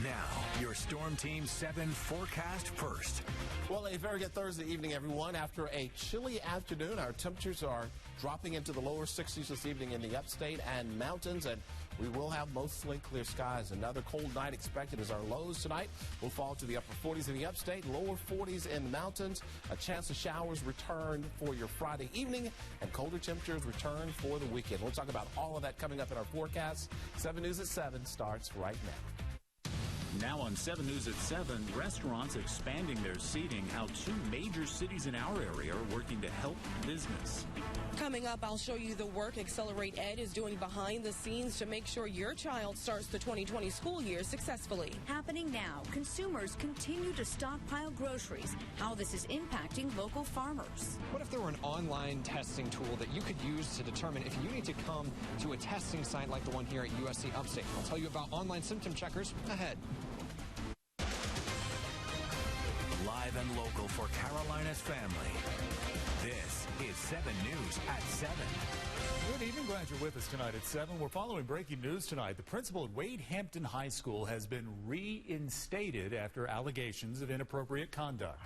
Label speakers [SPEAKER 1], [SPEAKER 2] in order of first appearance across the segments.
[SPEAKER 1] Now, your Storm Team 7 forecast first.
[SPEAKER 2] Well, a very good Thursday evening, everyone. After a chilly afternoon, our temperatures are dropping into the lower 60s this evening in the upstate and mountains, and we will have mostly clear skies. Another cold night expected as our lows tonight will fall to the upper 40s in the upstate, lower 40s in the mountains. A chance of showers return for your Friday evening, and colder temperatures return for the weekend. We'll talk about all of that coming up in our forecast. 7 News at 7 starts right now.
[SPEAKER 3] Now on 7 News at 7, restaurants expanding their seating, how 2 major cities in our area are working to help business.
[SPEAKER 4] Coming up, I'll show you the work Accelerate Ed is doing behind the scenes to make sure your child starts the 2020 school year successfully.
[SPEAKER 5] Happening now, consumers continue to stockpile groceries, how this is impacting local farmers.
[SPEAKER 6] What if there were an online testing tool that you could use to determine if you need to come to a testing site like the one here at USC Upstate? I'll tell you about online symptom checkers ahead.
[SPEAKER 1] Live and local for Carolina's family. This is 7 News at 7.
[SPEAKER 7] Good evening. Glad you're with us tonight at 7. We're following breaking news tonight. The principal at Wade Hampton High School has been reinstated after allegations of inappropriate conduct.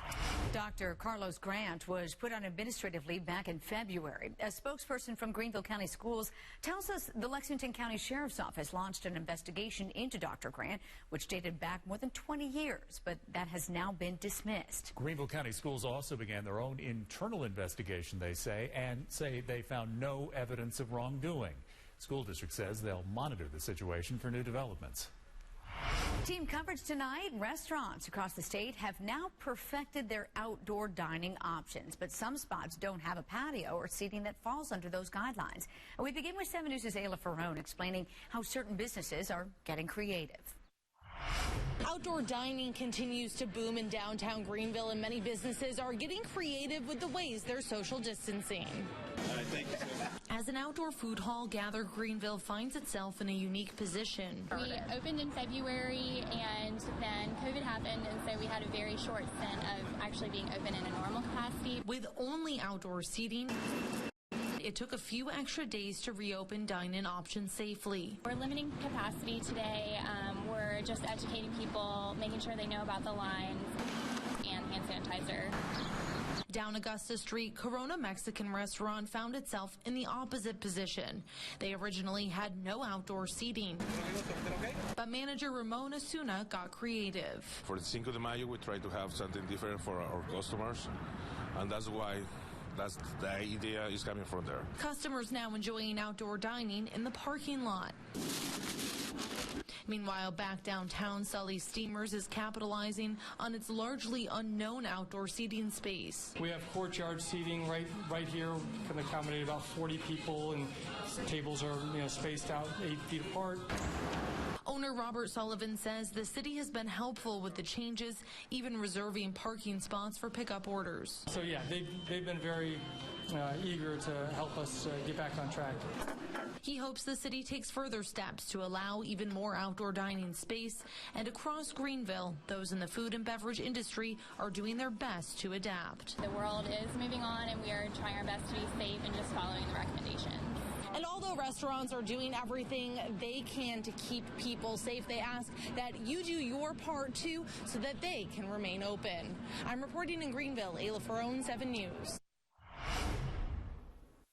[SPEAKER 5] Dr. Carlos Grant was put on administrative leave back in February. A spokesperson from Greenville County Schools tells us the Lexington County Sheriff's Office launched an investigation into Dr. Grant, which dated back more than 20 years, but that has now been dismissed.
[SPEAKER 7] Greenville County Schools also began their own internal investigation, they say, and say they found no evidence of wrongdoing. School district says they'll monitor the situation for new developments.
[SPEAKER 5] Team coverage tonight. Restaurants across the state have now perfected their outdoor dining options, but some spots don't have a patio or seating that falls under those guidelines. We begin with 7 News' Ayla Ferrone explaining how certain businesses are getting creative.
[SPEAKER 4] Outdoor dining continues to boom in downtown Greenville, and many businesses are getting creative with the ways they're social distancing.
[SPEAKER 8] Thank you.
[SPEAKER 4] As an outdoor food hall, Gather Greenville finds itself in a unique position.
[SPEAKER 9] We opened in February, and then COVID happened, and so we had a very short stint of actually being open in a normal capacity.
[SPEAKER 4] With only outdoor seating, it took a few extra days to reopen dine-in options safely.
[SPEAKER 9] We're limiting capacity today. We're just educating people, making sure they know about the lines and hand sanitizer.
[SPEAKER 4] Down Augusta Street, Corona Mexican restaurant found itself in the opposite position. They originally had no outdoor seating, but manager Ramon Asuna got creative.
[SPEAKER 8] For the Cinco de Mayo, we try to have something different for our customers, and that's why the idea is coming from there.
[SPEAKER 4] Customers now enjoying outdoor dining in the parking lot. Meanwhile, back downtown, Sully Steamers is capitalizing on its largely unknown outdoor seating space.
[SPEAKER 10] We have courtyard seating right here, can accommodate about 40 people, and tables are spaced out 8 feet apart.
[SPEAKER 4] Owner Robert Sullivan says the city has been helpful with the changes, even reserving parking spots for pickup orders.
[SPEAKER 10] So yeah, they've been very eager to help us get back on track.
[SPEAKER 4] He hopes the city takes further steps to allow even more outdoor dining space, and across Greenville, those in the food and beverage industry are doing their best to adapt.
[SPEAKER 9] The world is moving on, and we are trying our best to be safe and just following the recommendations.
[SPEAKER 4] And although restaurants are doing everything they can to keep people safe, they ask that you do your part too so that they can remain open. I'm reporting in Greenville, Ayla Ferrone, 7 News.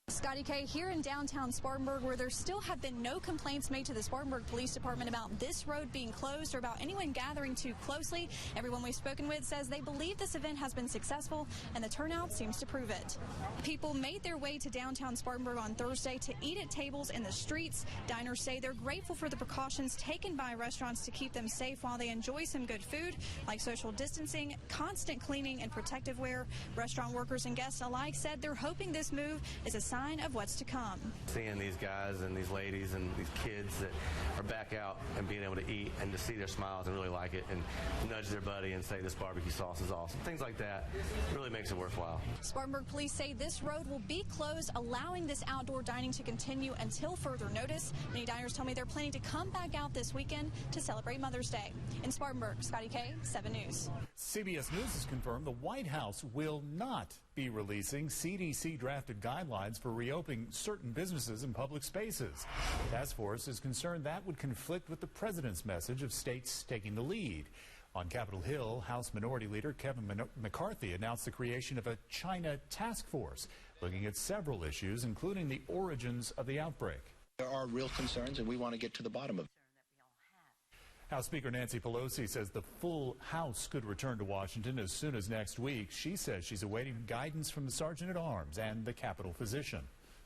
[SPEAKER 11] Scotty K here in downtown Spartanburg, where there still have been no complaints made to the Spartanburg Police Department about this road being closed or about anyone gathering too closely. Everyone we've spoken with says they believe this event has been successful, and the turnout seems to prove it. People made their way to downtown Spartanburg on Thursday to eat at tables in the streets. Diners say they're grateful for the precautions taken by restaurants to keep them safe while they enjoy some good food, like social distancing, constant cleaning, and protective wear. Restaurant workers and guests alike said they're hoping this move is a sign of what's to come.
[SPEAKER 12] Seeing these guys and these ladies and these kids that are back out and being able to eat and to see their smiles and really like it and nudge their buddy and say this barbecue sauce is awesome. Things like that really makes it worthwhile.
[SPEAKER 11] Spartanburg police say this road will be closed, allowing this outdoor dining to continue until further notice. Many diners tell me they're planning to come back out this weekend to celebrate Mother's Day. In Spartanburg, Scotty K, 7 News.
[SPEAKER 7] CBS News has confirmed the White House will not be releasing CDC-drafted guidelines for reopening certain businesses and public spaces. The task force is concerned that would conflict with the president's message of states taking the lead. On Capitol Hill, House Minority Leader Kevin McCarthy announced the creation of a China task force looking at several issues, including the origins of the outbreak.
[SPEAKER 13] There are real concerns, and we want to get to the bottom of it.
[SPEAKER 7] House Speaker Nancy Pelosi says the full House could return to Washington as soon as next week. She says she's awaiting guidance from the Sergeant-at-Arms and the Capitol physician.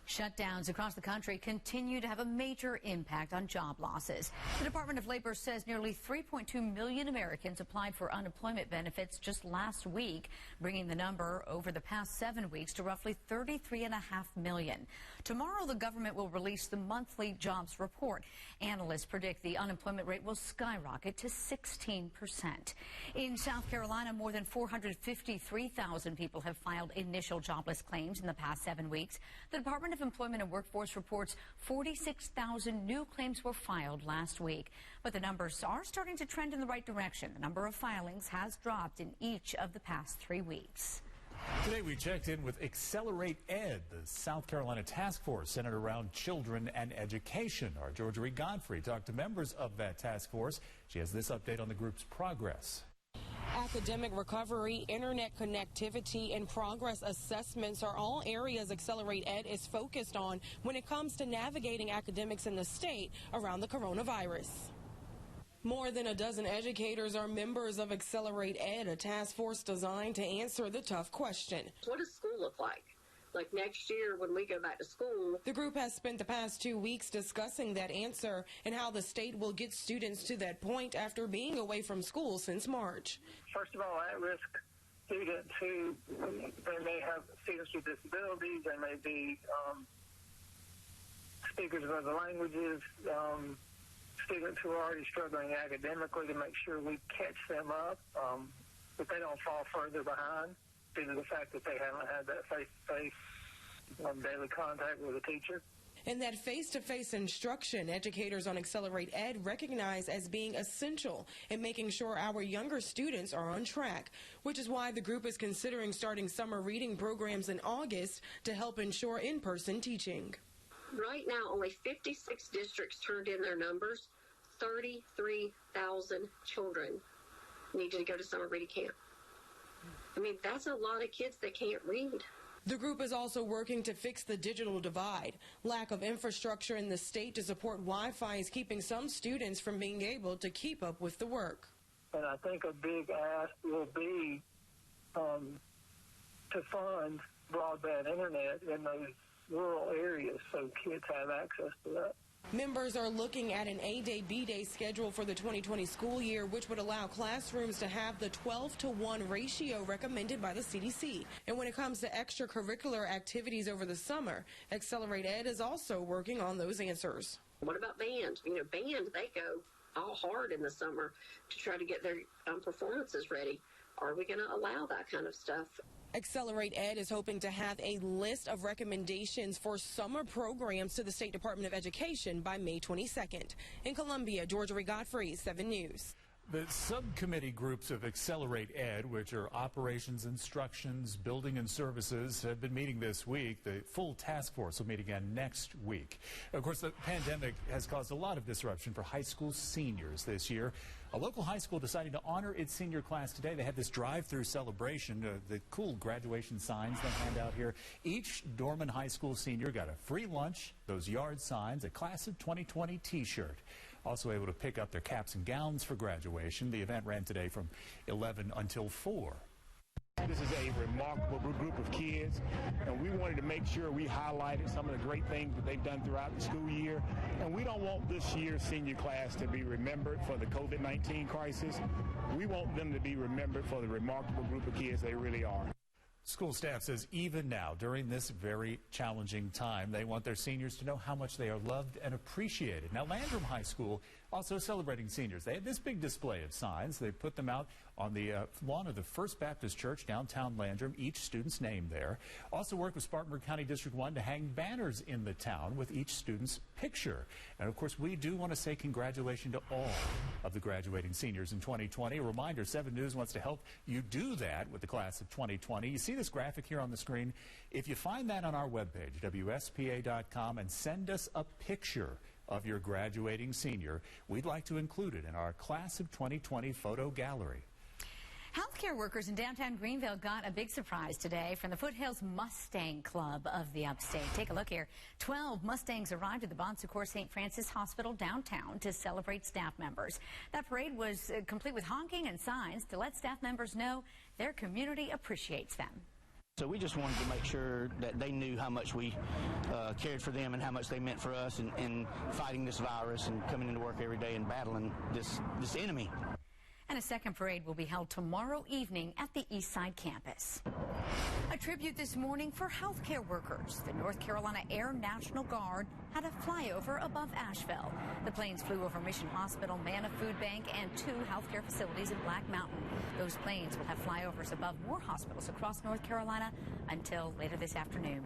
[SPEAKER 5] Shutdowns across the country continue to have a major impact on job losses. The Department of Labor says nearly 3.2 million Americans applied for unemployment benefits just last week, bringing the number over the past 7 weeks to roughly 33.5 million. Tomorrow, the government will release the monthly jobs report. Analysts predict the unemployment rate will skyrocket to 16%. In South Carolina, more than 453,000 people have filed initial jobless claims in the past 7 weeks. The Department of Employment and Workforce reports 46,000 new claims were filed last week. But the numbers are starting to trend in the right direction. The number of filings has dropped in each of the past 3 weeks.
[SPEAKER 7] Today we checked in with Accelerate Ed, the South Carolina task force centered around children and education. Our Georgia Reed Godfrey talked to members of that task force. She has this update on the group's progress.
[SPEAKER 14] Academic recovery, internet connectivity, and progress assessments are all areas Accelerate Ed is focused on when it comes to navigating academics in the state around the coronavirus. More than a dozen educators are members of Accelerate Ed, a task force designed to answer the tough question.
[SPEAKER 15] What does school look like? Like next year when we go back to school.
[SPEAKER 14] The group has spent the past 2 weeks discussing that answer and how the state will get students to that point after being away from school since March.
[SPEAKER 16] First of all, at-risk students who they may have students with disabilities, they may be speakers of other languages, students who are already struggling academically, to make sure we catch them up, that they don't fall further behind due to the fact that they haven't had that face-to-face daily contact with a teacher.
[SPEAKER 14] And that face-to-face instruction, educators on Accelerate Ed recognize as being essential in making sure our younger students are on track, which is why the group is considering starting summer reading programs in August to help ensure in-person teaching.
[SPEAKER 15] Right now, only 56 districts turned in their numbers. 33,000 children needed to go to summer reading camp. I mean, that's a lot of kids that can't read.
[SPEAKER 14] The group is also working to fix the digital divide. Lack of infrastructure in the state to support Wi-Fi is keeping some students from being able to keep up with the work.
[SPEAKER 16] And I think a big ask will be to fund broadband internet in those rural areas so kids have access to that.
[SPEAKER 14] Members are looking at an A-Day, B-Day schedule for the 2020 school year, which would allow classrooms to have the 12-to-1 ratio recommended by the CDC. And when it comes to extracurricular activities over the summer, Accelerate Ed is also working on those answers.
[SPEAKER 15] What about band? You know, band, they go all hard in the summer to try to get their performances ready. Are we going to allow that kind of stuff?
[SPEAKER 14] Accelerate Ed is hoping to have a list of recommendations for summer programs to the State Department of Education by May 22nd. In Columbia, Georgia Reed Godfrey, 7 News.
[SPEAKER 7] The subcommittee groups of Accelerate Ed, which are operations, instructions, building and services, have been meeting this week. The full task force will meet again next week. Of course, the pandemic has caused a lot of disruption for high school seniors this year. A local high school deciding to honor its senior class today. They had this drive-through celebration, the cool graduation signs they hand out here. Each Dorman High School senior got a free lunch, those yard signs, a Class of 2020 t-shirt. Also able to pick up their caps and gowns for graduation. The event ran today from 11 until 4.
[SPEAKER 17] This is a remarkable group of kids, and we wanted to make sure we highlighted some of the great things that they've done throughout the school year. And we don't want this year's senior class to be remembered for the COVID-19 crisis. We want them to be remembered for the remarkable group of kids they really are.
[SPEAKER 7] School staff says even now, during this very challenging time, they want their seniors to know how much they are loved and appreciated. Now, Landrum High School Also celebrating seniors, they had this big display of signs. They put them out on the lawn of the First Baptist Church, downtown Landrum, each student's name there. Also worked with Spartanburg County District 1 to hang banners in the town with each student's picture. And of course, we do want to say congratulations to all of the graduating seniors in 2020. A reminder, 7 News wants to help you do that with the class of 2020. You see this graphic here on the screen? If you find that on our webpage, WSPA.com, and send us a picture of your graduating senior, we'd like to include it in our class of 2020 photo gallery.
[SPEAKER 5] Healthcare workers in downtown Greenville got a big surprise today from the Foothills Mustang Club of the Upstate. Take a look here. 12 Mustangs arrived at the Bon Secours St. Francis Hospital downtown to celebrate staff members. That parade was complete with honking and signs to let staff members know their community appreciates them.
[SPEAKER 18] So we just wanted to make sure that they knew how much we cared for them and how much they meant for us in fighting this virus and coming into work every day and battling this enemy.
[SPEAKER 5] And a second parade will be held tomorrow evening at the Eastside campus. A tribute this morning for healthcare workers. The North Carolina Air National Guard had a flyover above Asheville. The planes flew over Mission Hospital, Manna Food Bank, and 2 healthcare facilities in Black Mountain. Those planes will have flyovers above more hospitals across North Carolina until later this afternoon.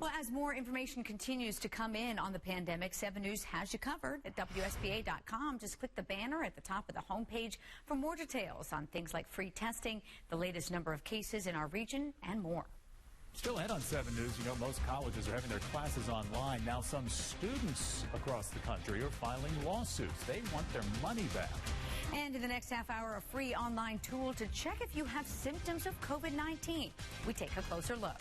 [SPEAKER 5] Well, as more information continues to come in on the pandemic, 7 News has you covered at WSPA.com. Just click the banner at the top of the homepage for more details on things like free testing, the latest number of cases in our region, and more.
[SPEAKER 7] Still ahead on 7 News, you know, most colleges are having their classes online. Now some students across the country are filing lawsuits. They want their money back.
[SPEAKER 5] And in the next half hour, a free online tool to check if you have symptoms of COVID-19. We take a closer look.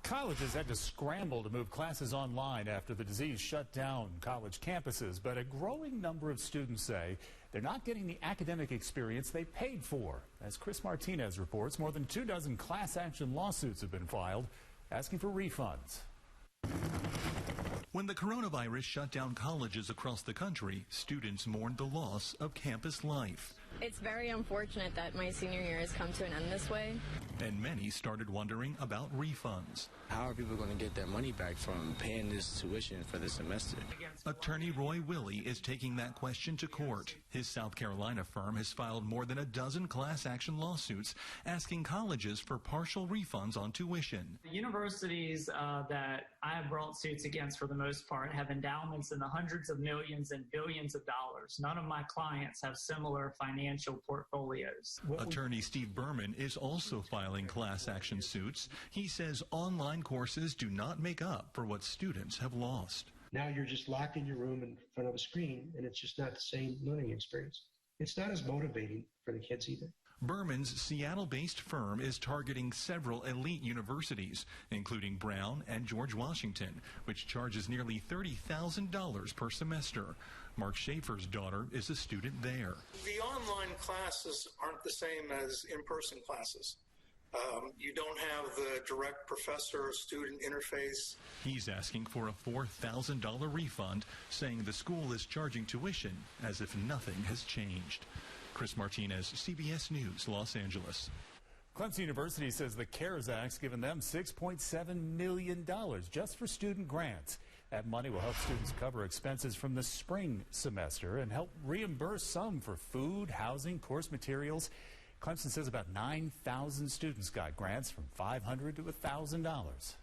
[SPEAKER 7] Colleges had to scramble to move classes online after the disease shut down college campuses, but a growing number of students say they're not getting the academic experience they paid for. As Chris Martinez reports, more than 24 class action lawsuits have been filed asking for refunds.
[SPEAKER 19] When the coronavirus shut down colleges across the country, students mourned the loss of campus life.
[SPEAKER 20] It's very unfortunate that my senior year has come to an end this way.
[SPEAKER 19] And many started wondering about refunds.
[SPEAKER 21] How are people going to get their money back from paying this tuition for the semester?
[SPEAKER 19] Attorney Roy Willie is taking that question to court. His South Carolina firm has filed more than a dozen class action lawsuits asking colleges for partial refunds on tuition.
[SPEAKER 22] The universities that I have brought suits against for the most part have endowments in the hundreds of millions and billions of dollars. None of my clients have similar financial portfolios.
[SPEAKER 19] Attorney Steve Berman is also filing class action suits. He says online courses do not make up for what students have lost.
[SPEAKER 23] Now you're just locked in your room in front of a screen, and it's just not the same learning experience. It's not as motivating for the kids either.
[SPEAKER 19] Berman's Seattle-based firm is targeting several elite universities, including Brown and George Washington, which charges nearly $30,000 per semester. Mark Schaefer's daughter is a student there.
[SPEAKER 24] The online classes aren't the same as in-person classes. You don't have the direct professor-student interface.
[SPEAKER 19] He's asking for a $4,000 refund, saying the school is charging tuition as if nothing has changed. Chris Martinez, CBS News, Los Angeles.
[SPEAKER 7] Clemson University says the CARES Act's given them $6.7 million just for student grants. That money will help students cover expenses from the spring semester and help reimburse some for food, housing, course materials. Clemson says about 9,000 students got grants from $500 to $1,000.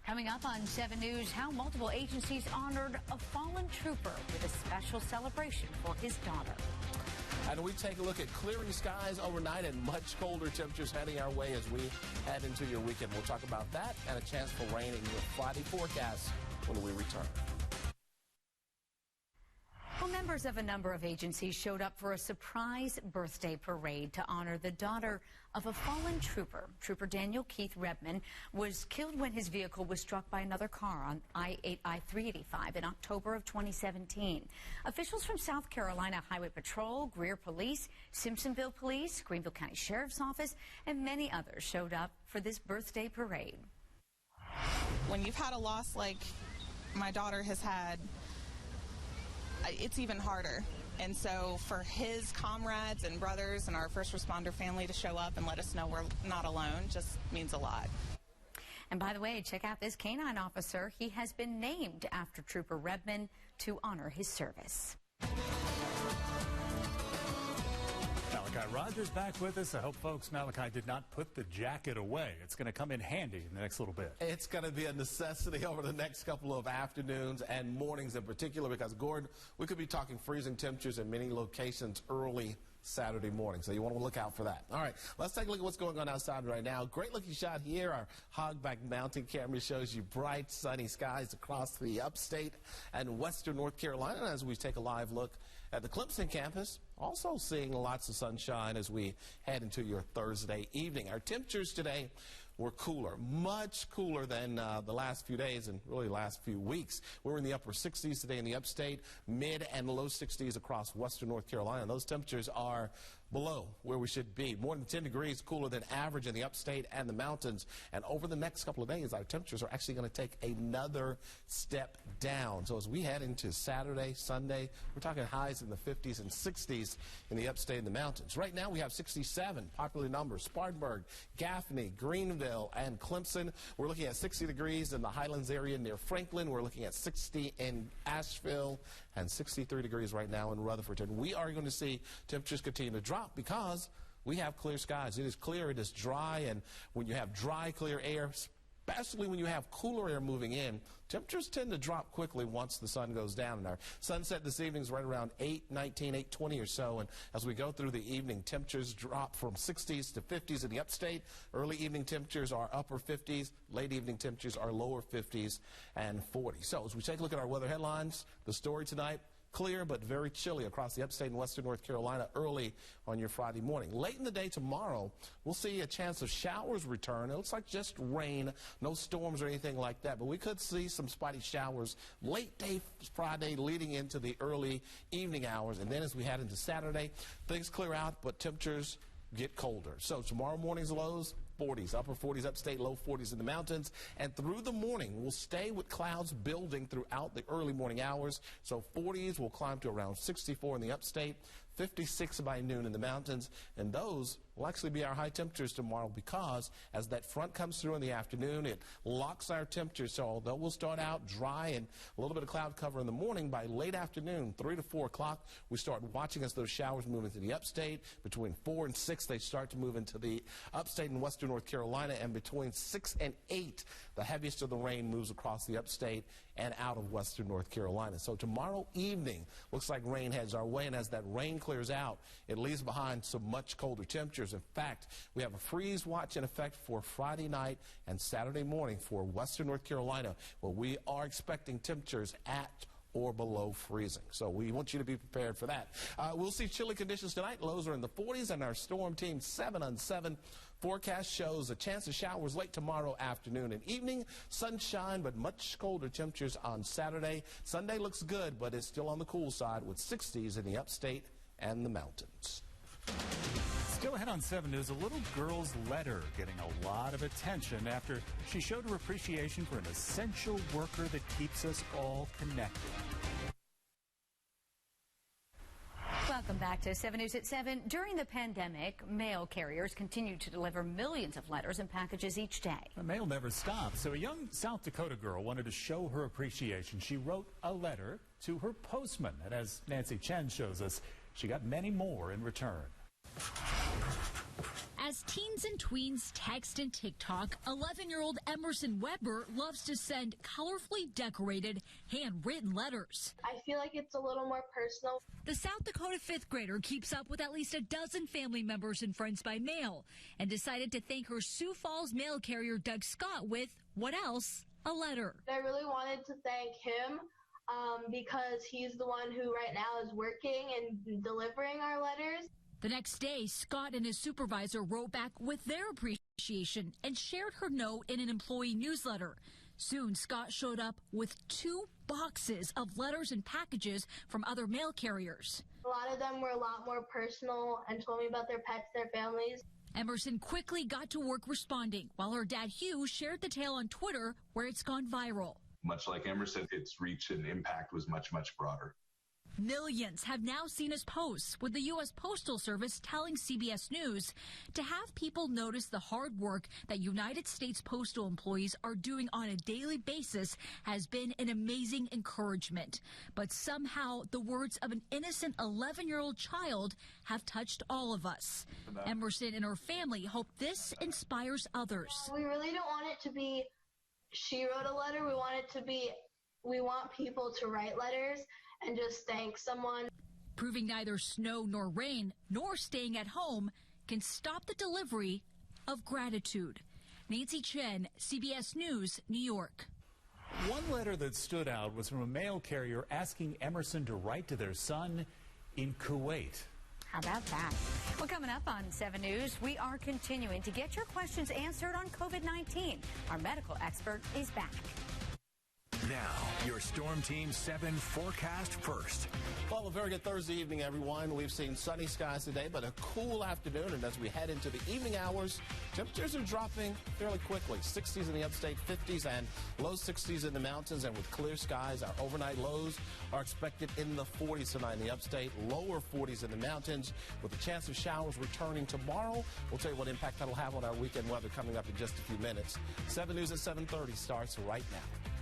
[SPEAKER 5] Coming up on 7 News, how multiple agencies honored a fallen trooper with a special celebration for his daughter.
[SPEAKER 2] And we take a look at clearing skies overnight and much colder temperatures heading our way as we head into your weekend. We'll talk about that and a chance for rain in your Friday forecast when we return.
[SPEAKER 5] Well, members of a number of agencies showed up for a surprise birthday parade to honor the daughter of a fallen trooper. Trooper Daniel Keith Rebman was killed when his vehicle was struck by another car on I-385 in October of 2017. Officials from South Carolina Highway Patrol, Greer Police, Simpsonville Police, Greenville County Sheriff's Office, and many others showed up for this birthday parade.
[SPEAKER 25] When you've had a loss like my daughter has had, it's even harder. And so for his comrades and brothers and our first responder family to show up and let us know we're not alone just means a lot.
[SPEAKER 5] And by the way, check out this canine officer. He has been named after Trooper Redmond to honor his service.
[SPEAKER 7] Malachi Rogers back with us. I hope, folks, Malachi did not put the jacket away. It's going to come in handy in the next little bit.
[SPEAKER 2] It's going to be a necessity over the next couple of afternoons and mornings in particular because, Gordon, we could be talking freezing temperatures in many locations early Saturday morning, so you want to look out for that. All right, let's take a look at what's going on outside right now. Great looking shot here. Our Hogback mounting camera shows you bright, sunny skies across the upstate and western North Carolina. As we take a live look at the Clemson campus, also seeing lots of sunshine as we head into your Thursday evening. Our temperatures today were cooler, much cooler than the last few days and really last few weeks. We're in the upper 60s today in the upstate, mid and low 60s across western North Carolina. Those temperatures are below where we should be. More than 10 degrees cooler than average in the upstate and the mountains. And over the next couple of days, our temperatures are actually going to take another step down. So as we head into Saturday, Sunday, we're talking highs in the 50s and 60s in the upstate and the mountains. Right now we have 67 popular numbers: Spartanburg, Gaffney, Greenville, and Clemson. We're looking at 60 degrees in the Highlands area near Franklin. We're looking at 60 in Asheville and 63 degrees right now in Rutherford. And we are going to see temperatures continue to drop because we have clear skies. It is clear, it is dry, and when you have dry, clear air, especially when you have cooler air moving in, temperatures tend to drop quickly once the sun goes down. And our sunset this evening is right around 8:19, 8:20 or so. And as we go through the evening, temperatures drop from 60s to 50s in the upstate. Early evening temperatures are upper 50s. Late evening temperatures are lower 50s and 40s. So as we take a look at our weather headlines, the story tonight: clear but very chilly across the upstate and western North Carolina early on your Friday morning. Late in the day tomorrow, we'll see a chance of showers return. It looks like just rain, no storms or anything like that, but we could see some spotty showers late day Friday leading into the early evening hours. And then as we head into Saturday, things clear out, but temperatures get colder. So tomorrow morning's lows: 40s, upper 40s upstate, low 40s in the mountains. And through the morning, we'll stay with clouds building throughout the early morning hours. So 40s will climb to around 64 in the upstate, 56 by noon in the mountains. And those will actually be our high temperatures tomorrow because as that front comes through in the afternoon, it locks our temperatures. So although we'll start out dry and a little bit of cloud cover in the morning, by late afternoon, 3 to 4 o'clock, we start watching as those showers move into the upstate. Between 4 and 6, they start to move into the upstate and western North Carolina. And between 6 and 8, the heaviest of the rain moves across the upstate and out of western North Carolina. So tomorrow evening looks like rain heads our way, and as that rain clears out, it leaves behind some much colder temperatures. In fact, we have a freeze watch in effect for Friday night and Saturday morning for western North Carolina, where we are expecting temperatures at or below freezing. So we want you to be prepared for that. We'll see chilly conditions tonight. Lows are in the 40s, and our storm team 7 on 7. Forecast shows a chance of showers late tomorrow afternoon and evening. Sunshine, but much colder temperatures on Saturday. Sunday looks good, but it's still on the cool side with 60s in the upstate and the mountains.
[SPEAKER 7] Still ahead on 7 News, a little girl's letter getting a lot of attention after she showed her appreciation for an essential worker that keeps us all connected.
[SPEAKER 5] Welcome back to 7 News at 7. During the pandemic, mail carriers continued to deliver millions of letters and packages each day.
[SPEAKER 7] The mail never stopped, so a young South Dakota girl wanted to show her appreciation. She wrote a letter to her postman, and as Nancy Chen shows us, she got many more in return.
[SPEAKER 1] As teens and tweens text and TikTok, 11-year-old Emerson Weber loves to send colorfully decorated, handwritten letters.
[SPEAKER 3] I feel like it's a little more personal.
[SPEAKER 1] The South Dakota 5th grader keeps up with at least a dozen family members and friends by mail and decided to thank her Sioux Falls mail carrier Doug Scott with, what else? A letter.
[SPEAKER 3] I really wanted to thank him because he's the one who right now is working and delivering our letters.
[SPEAKER 1] The next day, Scott and his supervisor wrote back with their appreciation and shared her note in an employee newsletter. Soon, Scott showed up with 2 boxes of letters and packages from other mail carriers.
[SPEAKER 3] A lot of them were a lot more personal and told me about their pets, their families.
[SPEAKER 1] Emerson quickly got to work responding, while her dad, Hugh, shared the tale on Twitter, where it's gone viral.
[SPEAKER 6] Much like Emerson, its reach and impact was much, much broader.
[SPEAKER 1] Millions have now seen his posts, with the U.S. Postal Service telling CBS News to have people notice the hard work that United States postal employees are doing on a daily basis has been an amazing encouragement. But somehow the words of an innocent 11-year-old child have touched all of us. Emerson and her family hope this inspires others.
[SPEAKER 3] We really don't want it to be she wrote a letter. We want it to be we want people to write letters and just thank someone.
[SPEAKER 1] Proving neither snow nor rain nor staying at home can stop the delivery of gratitude. Nancy Chen, CBS News, New York.
[SPEAKER 7] One letter that stood out was from a mail carrier asking Emerson to write to their son in Kuwait.
[SPEAKER 5] How about that? Well, coming up on 7 News, we are continuing to get your questions answered on COVID-19. Our medical expert is back.
[SPEAKER 4] Now, your Storm Team 7 forecast first.
[SPEAKER 2] Well, a very good Thursday evening, everyone. We've seen sunny skies today, but a cool afternoon. And as we head into the evening hours, temperatures are dropping fairly quickly. 60s in the upstate, 50s, and low 60s in the mountains. And with clear skies, our overnight lows are expected in the 40s tonight in the upstate, lower 40s in the mountains, with a chance of showers returning tomorrow. We'll tell you what impact that'll have on our weekend weather coming up in just a few minutes. 7 News at 7:30 starts right now.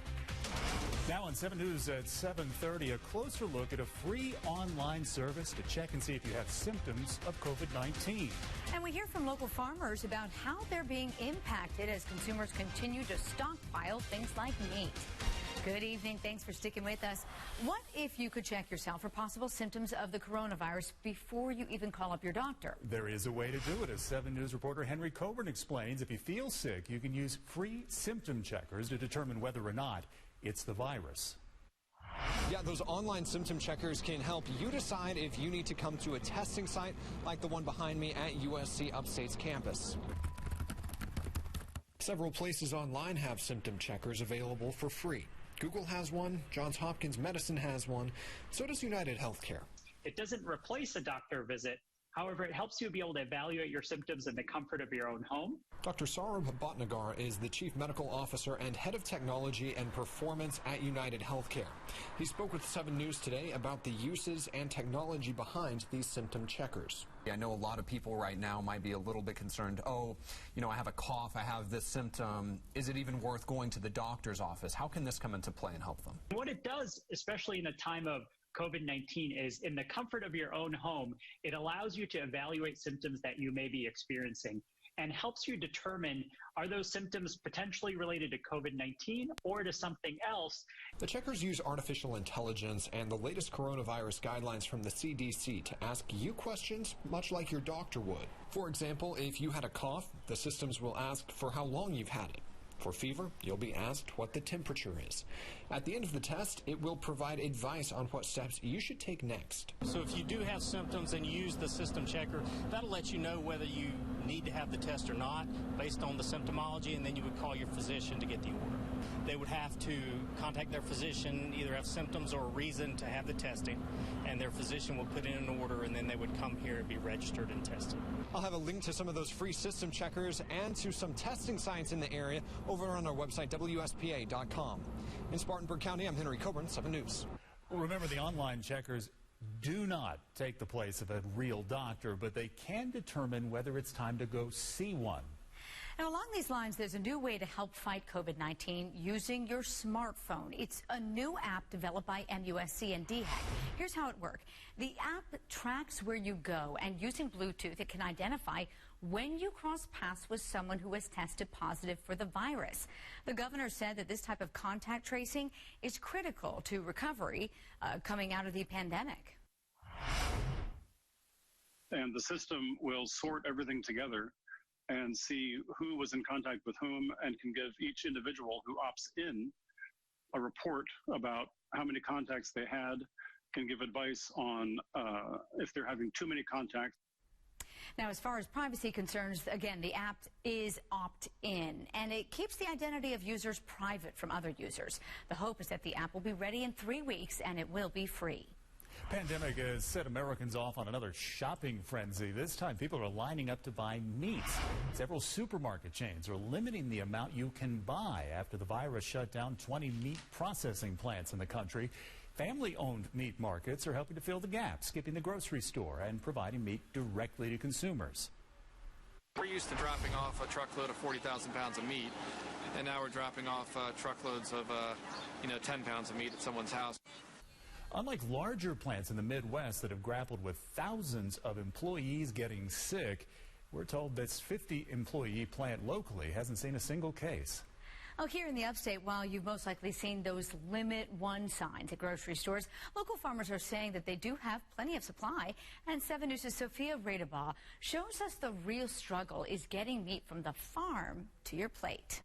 [SPEAKER 7] Now on 7 News at 7:30, a closer look at a free online service to check and see if you have symptoms of COVID-19.
[SPEAKER 5] And we hear from local farmers about how they're being impacted as consumers continue to stockpile things like meat. Good evening. Thanks for sticking with us. What if you could check yourself for possible symptoms of the coronavirus before you even call up your doctor?
[SPEAKER 7] There is a way to do it. As 7 News reporter Henry Coburn explains, if you feel sick, you can use free symptom checkers to determine whether or not it's the virus.
[SPEAKER 6] Yeah, those online symptom checkers can help you decide if you need to come to a testing site like the one behind me at USC Upstate's campus. Several places online have symptom checkers available for free. Google has one, Johns Hopkins Medicine has one, so does United Healthcare.
[SPEAKER 8] It doesn't replace a doctor visit. However, it helps you be able to evaluate your symptoms in the comfort of your own home.
[SPEAKER 6] Dr. Saurabh Bhatnagar is the Chief Medical Officer and Head of Technology and Performance at United Healthcare. He spoke with 7 News today about the uses and technology behind these symptom checkers.
[SPEAKER 9] I know a lot of people right now might be a little bit concerned, oh, you know, I have a cough, I have this symptom. Is it even worth going to the doctor's office? How can this come into play and help them?
[SPEAKER 8] What it does, especially in a time of COVID-19, is in the comfort of your own home, it allows you to evaluate symptoms that you may be experiencing and helps you determine, are those symptoms potentially related to COVID-19 or to something else?
[SPEAKER 6] The checkers use artificial intelligence and the latest coronavirus guidelines from the CDC to ask you questions much like your doctor would. For example, if you had a cough, the systems will ask for how long you've had it. For fever, you'll be asked what the temperature is. At the end of the test, it will provide advice on what steps you should take next.
[SPEAKER 10] So if you do have symptoms and you use the system checker, that'll let you know whether you need to have the test or not based on the symptomology, and then you would call your physician to get the order. They would have to contact their physician, either have symptoms or a reason to have the testing, and their physician will put in an order, and then they would come here and be registered and tested.
[SPEAKER 6] I'll have a link to some of those free system checkers and to some testing sites in the area over on our website, WSPA.com. In Spartanburg County, I'm Henry Coburn, 7 News.
[SPEAKER 7] Remember, the online checkers do not take the place of a real doctor, but they can determine whether it's time to go see one.
[SPEAKER 5] And along these lines, there's a new way to help fight COVID-19 using your smartphone. It's a new app developed by MUSC and DHEC. Here's how it works. The app tracks where you go, and using Bluetooth, it can identify when you cross paths with someone who has tested positive for the virus. The governor said that this type of contact tracing is critical to recovery coming out of the pandemic.
[SPEAKER 26] And the system will sort everything together and see who was in contact with whom, and can give each individual who opts in a report about how many contacts they had, can give advice on if they're having too many contacts.
[SPEAKER 5] Now, as far as privacy concerns, again, the app is opt-in, and it keeps the identity of users private from other users. The hope is that the app will be ready in 3 weeks, and it will be free.
[SPEAKER 7] Pandemic has set Americans off on another shopping frenzy. This time, people are lining up to buy meat. Several supermarket chains are limiting the amount you can buy after the virus shut down 20 meat processing plants in the country. Family-owned meat markets are helping to fill the gap, skipping the grocery store and providing meat directly to consumers.
[SPEAKER 11] We're used to dropping off a truckload of 40,000 pounds of meat, and now we're dropping off truckloads of 10 pounds of meat at someone's house.
[SPEAKER 7] Unlike larger plants in the Midwest that have grappled with thousands of employees getting sick, we're told this 50-employee plant locally hasn't seen a single case.
[SPEAKER 5] Oh, here in the upstate, while you've most likely seen those limit one signs at grocery stores, local farmers are saying that they do have plenty of supply. And 7 News' Sophia Redebaugh shows us the real struggle is getting meat from the farm to your plate.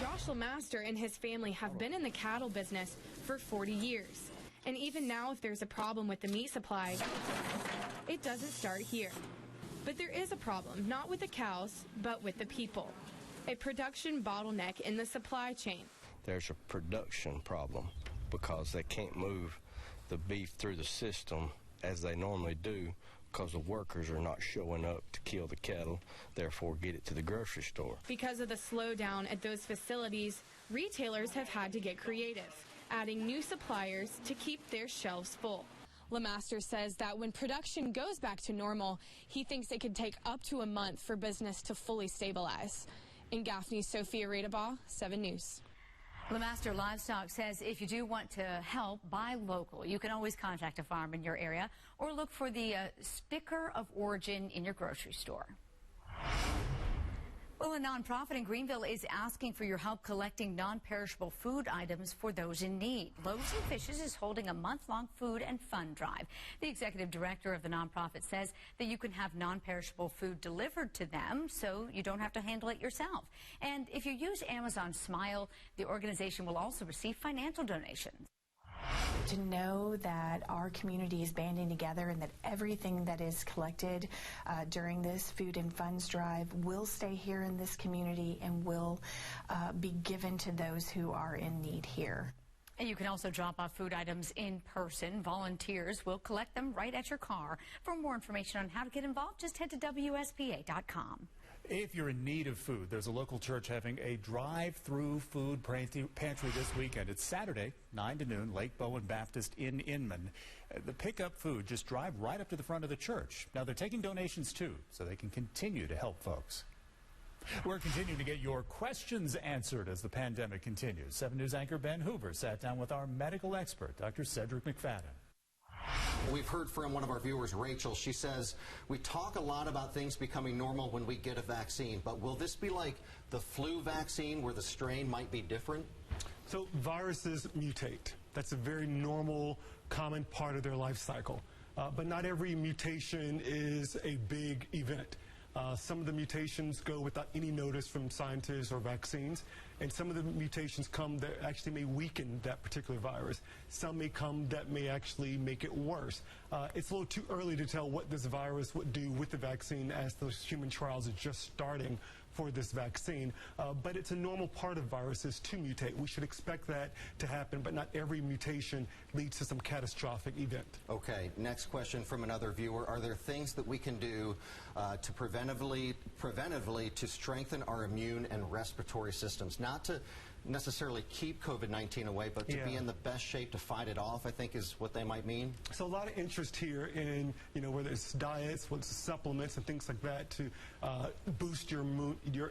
[SPEAKER 12] Josh Lemaster and his family have been in the cattle business for 40 years. And even now, if there's a problem with the meat supply, it doesn't start here. But there is a problem, not with the cows, but with the people. A production bottleneck in the supply chain.
[SPEAKER 13] There's a production problem because they can't move the beef through the system as they normally do because the workers are not showing up to kill the cattle, therefore get it to the grocery store.
[SPEAKER 12] Because of the slowdown at those facilities, retailers have had to get creative, adding new suppliers to keep their shelves full. Lemaster says that when production goes back to normal, he thinks it could take up to a month for business to fully stabilize. In Gaffney's Sophia Redebaugh, 7 News.
[SPEAKER 5] Lemaster Livestock says if you do want to help buy local, you can always contact a farm in your area or look for the sticker of origin in your grocery store. Well, a nonprofit in Greenville is asking for your help collecting non-perishable food items for those in need. Loaves and Fishes is holding a month-long food and fun drive. The executive director of the nonprofit says that you can have non-perishable food delivered to them so you don't have to handle it yourself. And if you use Amazon Smile, the organization will also receive financial donations.
[SPEAKER 14] To know that our community is banding together and that everything that is collected during this food and funds drive will stay here in this community and will be given to those who are in need here.
[SPEAKER 5] And you can also drop off food items in person. Volunteers will collect them right at your car. For more information on how to get involved, just head to WSPA.com.
[SPEAKER 7] If you're in need of food, there's a local church having a drive-through food pantry this weekend. It's Saturday, 9 to noon, Lake Bowen Baptist in Inman. The pick-up food, just drive right up to the front of the church. Now, they're taking donations, too, so they can continue to help folks. We're continuing to get your questions answered as the pandemic continues. 7 News anchor Ben Hoover sat down with our medical expert, Dr. Cedric McFadden.
[SPEAKER 15] We've heard from one of our viewers, Rachel. She says, we talk a lot about things becoming normal when we get a vaccine, but will this be like the flu vaccine where the strain might be different?
[SPEAKER 16] So viruses mutate. That's a very normal, common part of their life cycle. But not every mutation is a big event. Some of the mutations go without any notice from scientists or vaccines, and some of the mutations come that actually may weaken that particular virus. Some may come that may actually make it worse. It's a little too early to tell what this virus would do with the vaccine as those human trials are just starting for this vaccine, but it's a normal part of viruses to mutate. We should expect that to happen, but not every mutation leads to some catastrophic event.
[SPEAKER 15] Okay, next question from another viewer. Are there things that we can do to preventively to strengthen our immune and respiratory systems? Not to necessarily keep COVID-19 away, but to be in the best shape to fight it off, I think is what they might mean.
[SPEAKER 16] So a lot of interest here in, whether it's diets, whether it's supplements and things like that to boost your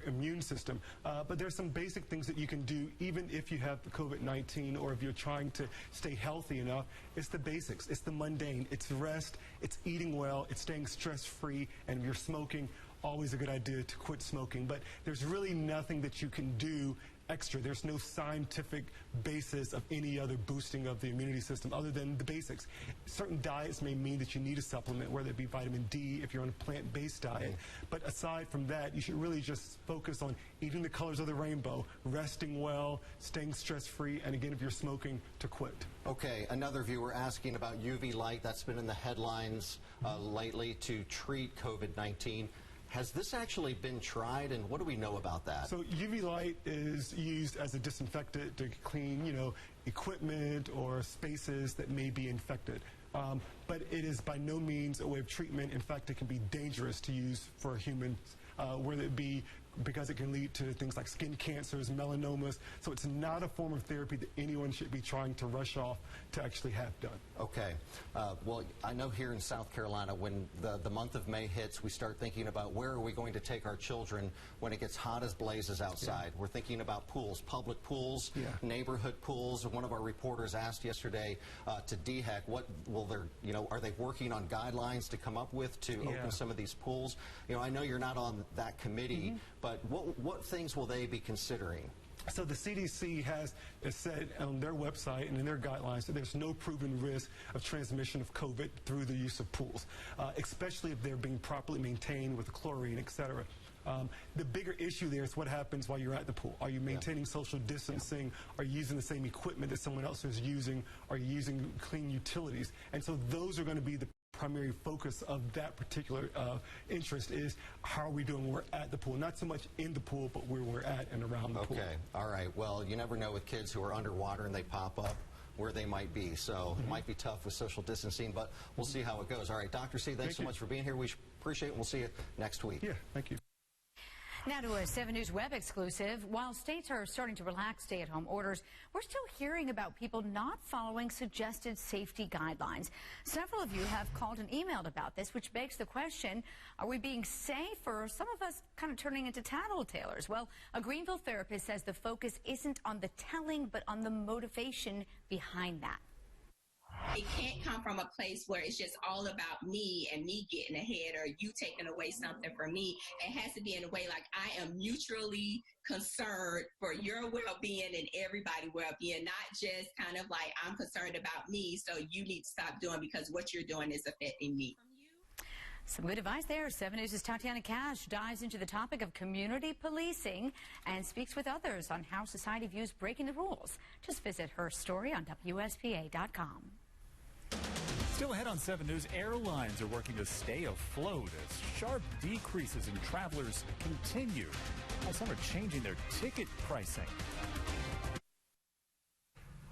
[SPEAKER 16] immune system. But there's some basic things that you can do even if you have COVID-19 or if you're trying to stay healthy enough. It's the basics. It's the mundane. It's rest. It's eating well. It's staying stress-free. And if you're smoking, always a good idea to quit smoking. But there's really nothing that you can do extra. There's no scientific basis of any other boosting of the immunity system other than the basics. Certain diets may mean that you need a supplement, whether it be vitamin D if you're on a plant-based diet. But aside from that, you should really just focus on eating the colors of the rainbow, resting well, staying stress-free, and again, if you're smoking, to quit.
[SPEAKER 15] Okay, another viewer asking about UV light. That's been in the headlines lately to treat COVID-19. Has this actually been tried, and what do we know about that?
[SPEAKER 16] So UV light is used as a disinfectant to clean, equipment or spaces that may be infected. But it is by no means a way of treatment. In fact, it can be dangerous to use for humans, whether it be because it can lead to things like skin cancers, melanomas. So it's not a form of therapy that anyone should be trying to rush off to actually have done.
[SPEAKER 15] Okay. Well, I know here in South Carolina, when the month of May hits, we start thinking about where are we going to take our children when it gets hot as blazes outside. Yeah. We're thinking about pools, public pools, neighborhood pools. One of our reporters asked yesterday to DHEC, what will their, are they working on guidelines to come up with to open some of these pools? I know you're not on that committee, but what things will they be considering?
[SPEAKER 16] So the CDC has said on their website and in their guidelines that there's no proven risk of transmission of COVID through the use of pools, especially if they're being properly maintained with chlorine, et cetera. The bigger issue there is what happens while you're at the pool. Are you maintaining social distancing? Are you using the same equipment that someone else is using? Are you using clean utilities? And so those are going to be the primary focus of that particular interest is how are we doing when we're at the pool? Not so much in the pool, but where we're at and around the pool.
[SPEAKER 15] Okay, all right. Well, you never know with kids who are underwater and they pop up where they might be. So it might be tough with social distancing, but we'll see how it goes. All right, Dr. C, thanks so much for being here. We appreciate it. We'll see you next week.
[SPEAKER 16] Yeah, thank you.
[SPEAKER 5] Now to a 7 News Web exclusive. While states are starting to relax stay-at-home orders, we're still hearing about people not following suggested safety guidelines. Several of you have called and emailed about this, which begs the question, are we being safe or are some of us kind of turning into tattletales? Well, a Greenville therapist says the focus isn't on the telling, but on the motivation behind that.
[SPEAKER 17] It can't come from a place where it's just all about me and me getting ahead or you taking away something from me. It has to be in a way like I am mutually concerned for your well-being and everybody's well-being, not just kind of like I'm concerned about me, so you need to stop doing because what you're doing is affecting me.
[SPEAKER 5] Some good advice there. 7 News' Tatiana Cash dives into the topic of community policing and speaks with others on how society views breaking the rules. Just visit her story on WSPA.com.
[SPEAKER 7] Still ahead on 7 News, airlines are working to stay afloat as sharp decreases in travelers continue. Some are changing their ticket pricing.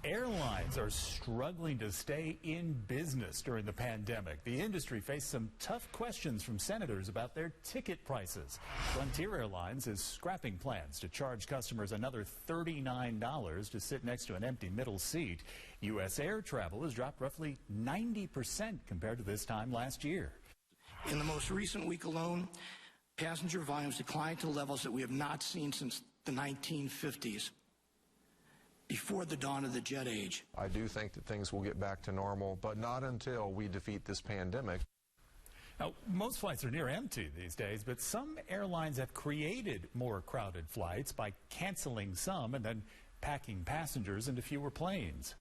[SPEAKER 7] Airlines are struggling to stay in business during the pandemic. The industry faced some tough questions from senators about their ticket prices. Frontier Airlines is scrapping plans to charge customers another $39 to sit next to an empty middle seat. U.S. air travel has dropped roughly 90% compared to this time last year.
[SPEAKER 18] In the most recent week alone, passenger volumes declined to levels that we have not seen since the 1950s. Before the dawn of the jet age.
[SPEAKER 20] I do think that things will get back to normal, but not until we defeat this pandemic.
[SPEAKER 7] Now, most flights are near empty these days, but some airlines have created more crowded flights by canceling some and then packing passengers into fewer planes.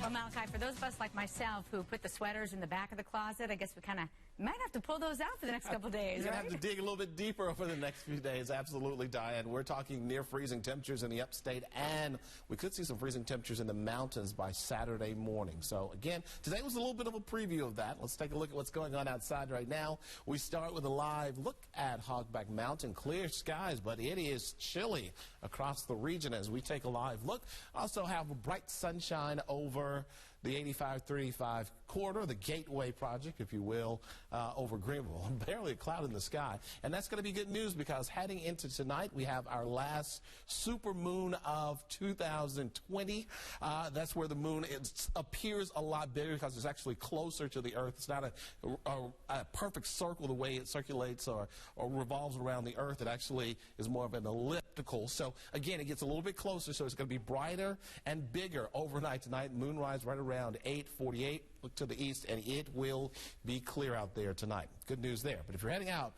[SPEAKER 5] Well, Malachi, for those of us like myself who put the sweaters in the back of the closet, I guess we kind of might have to pull those out for the next couple days,
[SPEAKER 2] You're
[SPEAKER 5] right?
[SPEAKER 2] going to have to dig a little bit deeper over the next few days. Absolutely, Diane. We're talking near freezing temperatures in the upstate, and we could see some freezing temperatures in the mountains by Saturday morning. So, again, today was a little bit of a preview of that. Let's take a look at what's going on outside right now. We start with a live look at Hogback Mountain. Clear skies, but it is chilly across the region as we take a live look. Also have a bright sunshine over the 85-35 corridor, the Gateway Project, if you will, over Greenville. Barely a cloud in the sky. And that's going to be good news because heading into tonight, we have our last super moon of 2020. That's where the moon appears a lot bigger because it's actually closer to the Earth. It's not a perfect circle the way it circulates or revolves around the Earth. It actually is more of an elliptical. So, again, it gets a little bit closer, so it's going to be brighter and bigger overnight tonight. Moonrise right around 8:48. Look to the east, and it will be clear out there tonight. Good news there. But if you're heading out,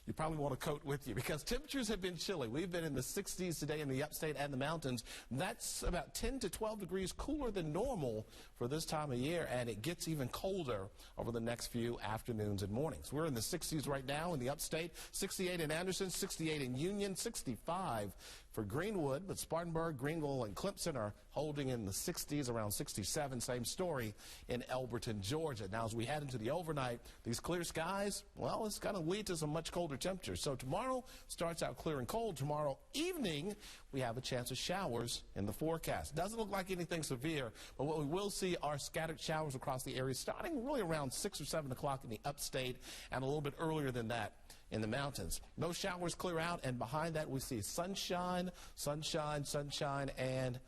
[SPEAKER 2] you probably want a coat with you because temperatures have been chilly. We've been in the 60s today in the upstate and the mountains. That's about 10 to 12 degrees cooler than normal for this time of year, and it gets even colder over the next few afternoons and mornings. We're in the 60s right now in the upstate, 68 in Anderson, 68 in Union, 65 for Greenwood, but Spartanburg, Greenville, and Clemson are holding in the 60s, around 67. Same story in Elberton, Georgia. Now, as we head into the overnight, these clear skies, well, it's going to lead to some much colder temperatures. So tomorrow starts out clear and cold. Tomorrow evening, we have a chance of showers in the forecast. Doesn't look like anything severe, but what we will see are scattered showers across the area starting really around 6 or 7 o'clock in the upstate and a little bit earlier than that in the mountains. Those showers clear out, and behind that we see sunshine, sunshine, sunshine, and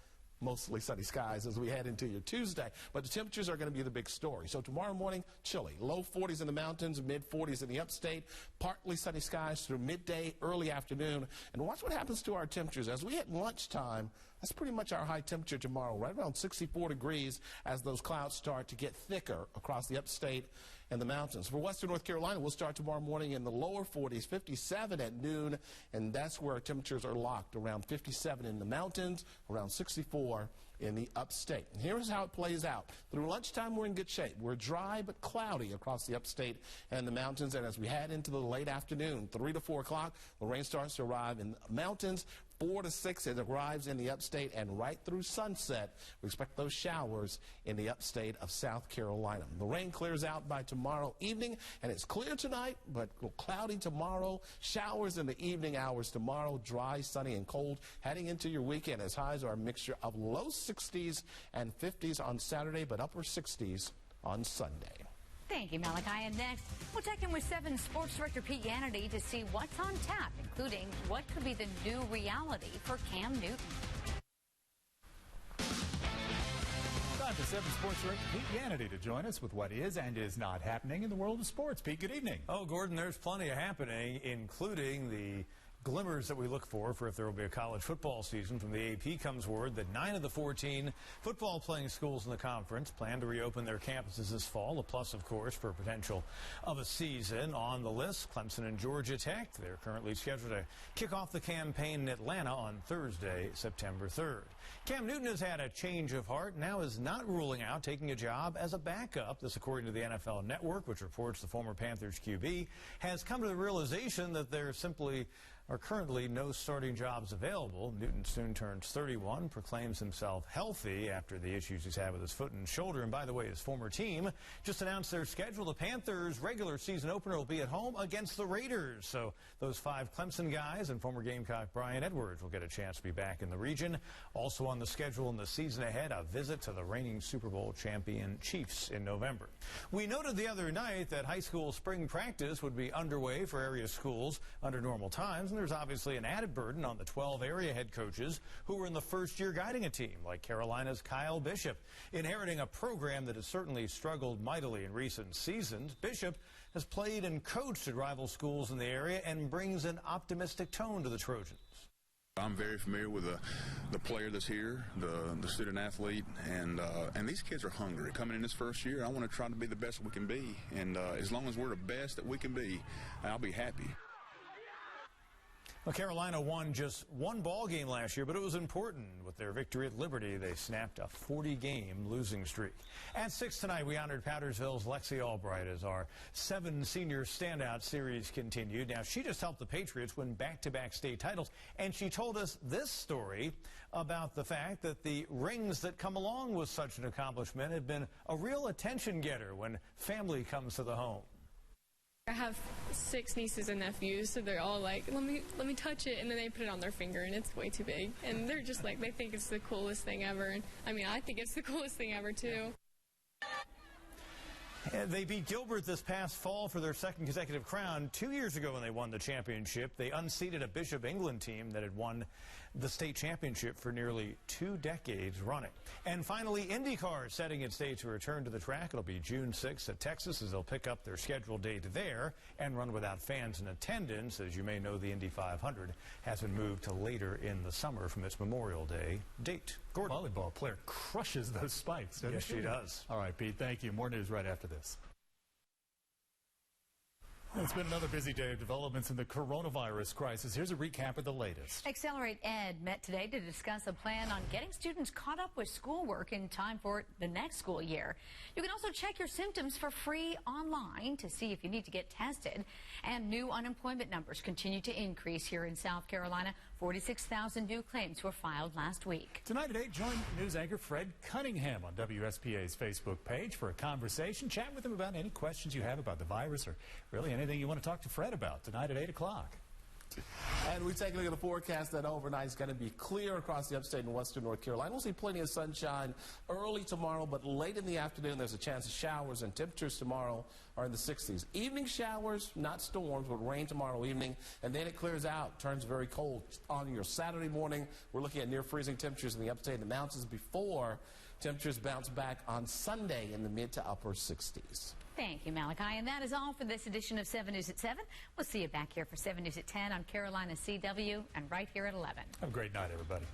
[SPEAKER 2] mostly sunny skies as we head into your Tuesday. But the temperatures are going to be the big story. So tomorrow morning, chilly. Low 40s in the mountains, mid 40s in the upstate. Partly sunny skies through midday, early afternoon. And watch what happens to our temperatures. As we hit lunchtime, that's pretty much our high temperature tomorrow, right around 64 degrees as those clouds start to get thicker across the upstate and the mountains. For western North Carolina, we'll start tomorrow morning in the lower 40s, 57 at noon, and that's where our temperatures are locked, around 57 in the mountains, around 64 in the upstate. And here's how it plays out. Through lunchtime, we're in good shape. We're dry but cloudy across the upstate and the mountains, and as we head into the late afternoon, 3 to 4 o'clock, the rain starts to arrive in the mountains. 4 to 6, it arrives in the upstate, and right through sunset, we expect those showers in the upstate of South Carolina. The rain clears out by tomorrow evening, and it's clear tonight, but cloudy tomorrow. Showers in the evening hours tomorrow, dry, sunny, and cold. Heading into your weekend, as highs are a mixture of low 60s and 50s on Saturday, but upper 60s on Sunday.
[SPEAKER 5] Thank you, Malachi. And next, we'll check in with 7 Sports Director Pete Yannity to see what's on tap, including what could be the new reality for Cam Newton.
[SPEAKER 7] Time for 7 Sports Director Pete Yannity to join us with what is and is not happening in the world of sports. Pete, good evening.
[SPEAKER 19] Oh, Gordon, there's plenty happening, including the glimmers that we look for if there will be a college football season. From the AP comes word that 9 of the 14 football playing schools in the conference plan to reopen their campuses this fall. A plus, of course, for potential of a season. On the list, Clemson and Georgia Tech. They're currently scheduled to kick off the campaign in Atlanta on Thursday, September 3rd. Cam Newton has had a change of heart, now is not ruling out taking a job as a backup. This according to the NFL Network, which reports the former Panthers QB has come to the realization that there simply are currently no starting jobs available. Newton soon turns 31, proclaims himself healthy after the issues he's had with his foot and shoulder. And by the way, his former team just announced their schedule. The Panthers' regular season opener will be at home against the Raiders. So those 5 Clemson guys and former Gamecock Brian Edwards will get a chance to be back in the region. Also on the schedule in the season ahead, a visit to the reigning Super Bowl champion Chiefs in November. We noted the other night that high school spring practice would be underway for area schools under normal times. There's obviously an added burden on the 12 area head coaches who were in the first year guiding a team, like Carolina's Kyle Bishop. Inheriting a program that has certainly struggled mightily in recent seasons, Bishop has played and coached at rival schools in the area and brings an optimistic tone to the Trojans.
[SPEAKER 21] I'm very familiar with the player that's here, the student athlete, and these kids are hungry. Coming in this first year, I want to try to be the best we can be, and as long as we're the best that we can be, I'll be happy.
[SPEAKER 19] Well, Carolina won just one ball game last year, but it was important. With their victory at Liberty, they snapped a 40-game losing streak. At 6 tonight, we honored Powdersville's Lexi Albright as our 7 Senior Standout series continued. Now, she just helped the Patriots win back-to-back state titles, and she told us this story about the fact that the rings that come along with such an accomplishment have been a real attention-getter when family comes to the home.
[SPEAKER 12] I have 6 nieces and nephews, so they're all like, let me touch it, and then they put it on their finger, and it's way too big. And they're just like, they think it's the coolest thing ever. And I mean, I think it's the coolest thing ever, too.
[SPEAKER 19] They beat Gilbert this past fall for their 2nd consecutive crown. 2 years ago when they won the championship, they unseated a Bishop England team that had won the state championship for nearly 2 decades running. And finally, IndyCar is setting its date to return to the track. It'll be June 6th at Texas as they'll pick up their scheduled date there and run without fans in attendance. As you may know, the Indy 500 has been moved to later in the summer from its Memorial Day date. Gordon.
[SPEAKER 7] Volleyball player crushes those spikes, doesn't she?
[SPEAKER 19] Yes, she does.
[SPEAKER 7] All right, Pete, thank you. More news right after this. It's been another busy day of developments in the coronavirus crisis. Here's a recap of the latest.
[SPEAKER 5] Accelerate Ed met today to discuss a plan on getting students caught up with schoolwork in time for the next school year. You can also check your symptoms for free online to see if you need to get tested. And new unemployment numbers continue to increase here in South Carolina. 46,000 new claims were filed last week.
[SPEAKER 7] Tonight at 8, join news anchor Fred Cunningham on WSPA's Facebook page for a conversation. Chat with him about any questions you have about the virus or really anything you want to talk to Fred about tonight at 8 o'clock.
[SPEAKER 2] And we take a look at the forecast. That overnight is going to be clear across the upstate and western North Carolina. We'll see plenty of sunshine early tomorrow, but late in the afternoon there's a chance of showers, and temperatures tomorrow are in the 60s. Evening showers, not storms, but rain tomorrow evening, and then it clears out, turns very cold on your Saturday morning. We're looking at near freezing temperatures in the upstate and the mountains before temperatures bounce back on Sunday in the mid to upper 60s.
[SPEAKER 5] Thank you, Malachi. And that is all for this edition of 7 News at 7. We'll see you back here for 7 News at 10 on Carolina CW and right here at 11.
[SPEAKER 7] Have a great night, everybody.